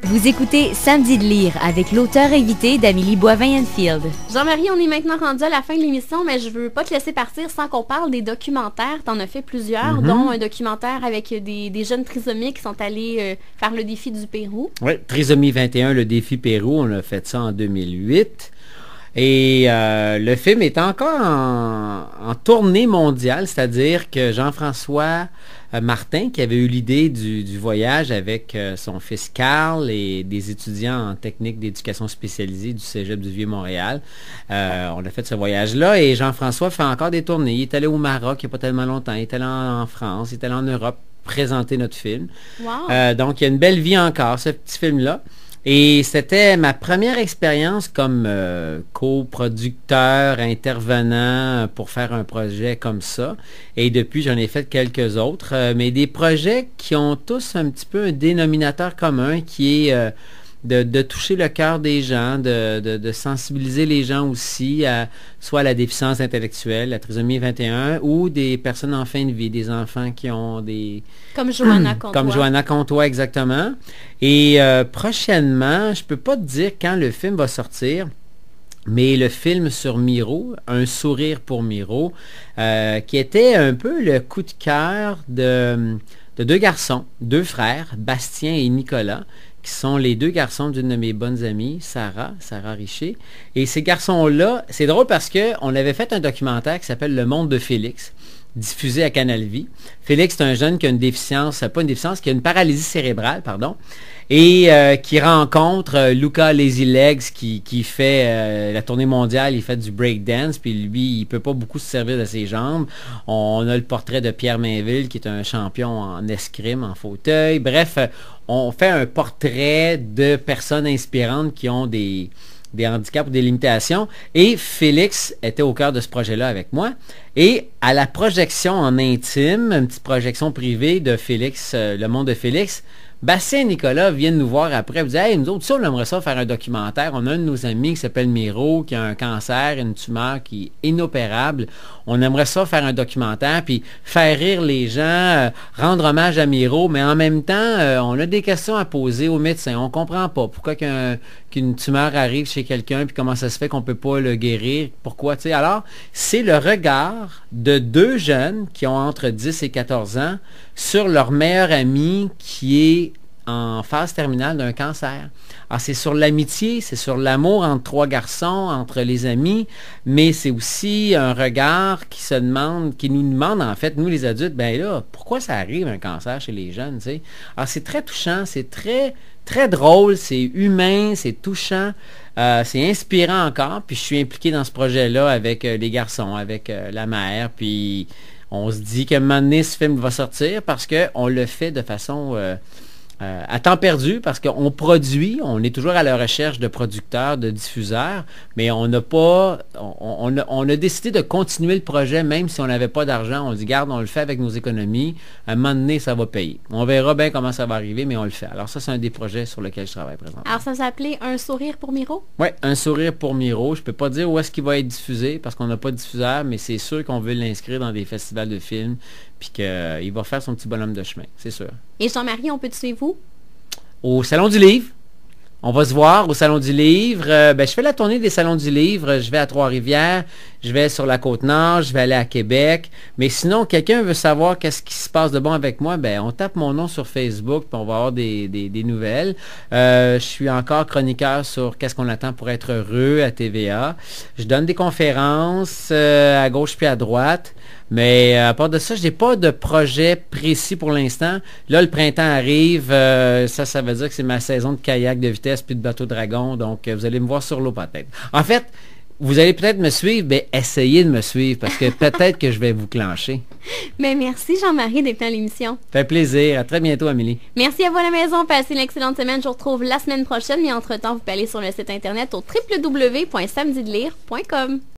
Vous écoutez Samedi de lire avec l'auteur invité d'Amélie Boivin-Enfield. Jean-Marie, on est maintenant rendu à la fin de l'émission, mais je veux pas te laisser partir sans qu'on parle des documentaires. T'en as fait plusieurs, dont un documentaire avec des jeunes trisomiques qui sont allés faire le défi du Pérou. Oui, Trisomie 21, le défi Pérou, on a fait ça en 2008. Et le film est encore en tournée mondiale, c'est-à-dire que Jean-François Martin, qui avait eu l'idée du voyage avec son fils Carl et des étudiants en technique d'éducation spécialisée du Cégep du Vieux-Montréal, on a fait ce voyage-là et Jean-François fait encore des tournées. Il est allé au Maroc il n'y a pas tellement longtemps, il est allé en France, il est allé en Europe présenter notre film. Wow. Donc, il y a une belle vie encore, ce petit film-là. Et c'était ma première expérience comme coproducteur, intervenant pour faire un projet comme ça. Et depuis, j'en ai fait quelques autres, mais des projets qui ont tous un petit peu un dénominateur commun qui est de toucher le cœur des gens, de sensibiliser les gens aussi à soit la déficience intellectuelle, la trisomie 21, ou des personnes en fin de vie, des enfants qui ont des... Comme Johanna Comtois. Comme Johanna Comtois, exactement. Et prochainement, je peux pas te dire quand le film va sortir, mais le film sur Miro, Un sourire pour Miro, qui était un peu le coup de cœur de deux garçons, deux frères, Bastien et Nicolas, qui sont les deux garçons d'une de mes bonnes amies, Sarah Richer. Et ces garçons-là, c'est drôle parce qu'on avait fait un documentaire qui s'appelle Le monde de Félix, diffusé à Canal Vie. Félix, c'est un jeune qui a une déficience, pas une déficience, qui a une paralysie cérébrale, pardon, et qui rencontre Luca Lazy Legs qui fait la tournée mondiale, il fait du breakdance, puis lui, il peut pas beaucoup se servir de ses jambes. On a le portrait de Pierre Mainville, qui est un champion en escrime, en fauteuil. Bref, on fait un portrait de personnes inspirantes qui ont des handicaps ou des limitations. Et Félix était au cœur de ce projet-là avec moi. Et à la projection en intime, une petite projection privée de Félix, Le monde de Félix, Bastien et Nicolas viennent nous voir après et disent « Hey, nous autres, ça, on aimerait ça faire un documentaire. On a un de nos amis qui s'appelle Miro, qui a un cancer, une tumeur qui est inopérable. On aimerait ça faire un documentaire, puis faire rire les gens, rendre hommage à Miro, mais en même temps, on a des questions à poser aux médecins. On comprend pas pourquoi qu'une tumeur arrive chez quelqu'un, puis comment ça se fait qu'on peut pas le guérir. Pourquoi, tu sais. Alors, c'est le regard de deux jeunes qui ont entre 10 et 14 ans sur leur meilleur ami qui est en phase terminale d'un cancer. Alors, c'est sur l'amitié, c'est sur l'amour entre trois garçons, entre les amis, mais c'est aussi un regard qui nous demande, en fait, nous les adultes, ben là, pourquoi ça arrive un cancer chez les jeunes, tu sais? Alors, c'est très touchant, c'est très, très drôle, c'est humain, c'est touchant, c'est inspirant encore, puis je suis impliqué dans ce projet-là avec les garçons, avec la mère, puis on se dit qu'à un moment donné, ce film va sortir parce qu'on le fait de façon à temps perdu, parce qu'on produit, on est toujours à la recherche de producteurs, de diffuseurs, mais on n'a pas, on a décidé de continuer le projet même si on n'avait pas d'argent. On dit, garde, on le fait avec nos économies, à un moment donné, ça va payer. On verra bien comment ça va arriver, mais on le fait. Alors ça, c'est un des projets sur lesquels je travaille présentement. Alors ça s'appelait Un sourire pour Miro? Oui, Un sourire pour Miro. Je peux pas dire où est-ce qu'il va être diffusé, parce qu'on n'a pas de diffuseur, mais c'est sûr qu'on veut l'inscrire dans des festivals de films, puis qu'il va faire son petit bonhomme de chemin, c'est sûr. Et Jean-Marie, on peut te suivre où? Au Salon du Livre. On va se voir au Salon du Livre. Je fais la tournée des Salons du Livre. Je vais à Trois-Rivières, je vais sur la Côte-Nord, je vais aller à Québec. Mais sinon, quelqu'un veut savoir qu'est-ce qui se passe de bon avec moi, on tape mon nom sur Facebook, puis on va avoir des nouvelles. Je suis encore chroniqueur sur Qu'est-ce qu'on attend pour être heureux à TVA. Je donne des conférences à gauche puis à droite. Mais à part de ça, je n'ai pas de projet précis pour l'instant. Là, le printemps arrive. Ça veut dire que c'est ma saison de kayak de vitesse puis de bateau dragon. Donc, vous allez me voir sur l'eau peut-être. En fait, vous allez peut-être me suivre. Essayez de me suivre parce que peut-être que je vais vous clencher. Mais merci Jean-Marie d'être à l'émission. Ça fait plaisir. À très bientôt, Amélie. Merci à vous à la maison. Passez une excellente semaine. Je vous retrouve la semaine prochaine. Mais entre-temps, vous pouvez aller sur le site internet au www.samedidelire.com.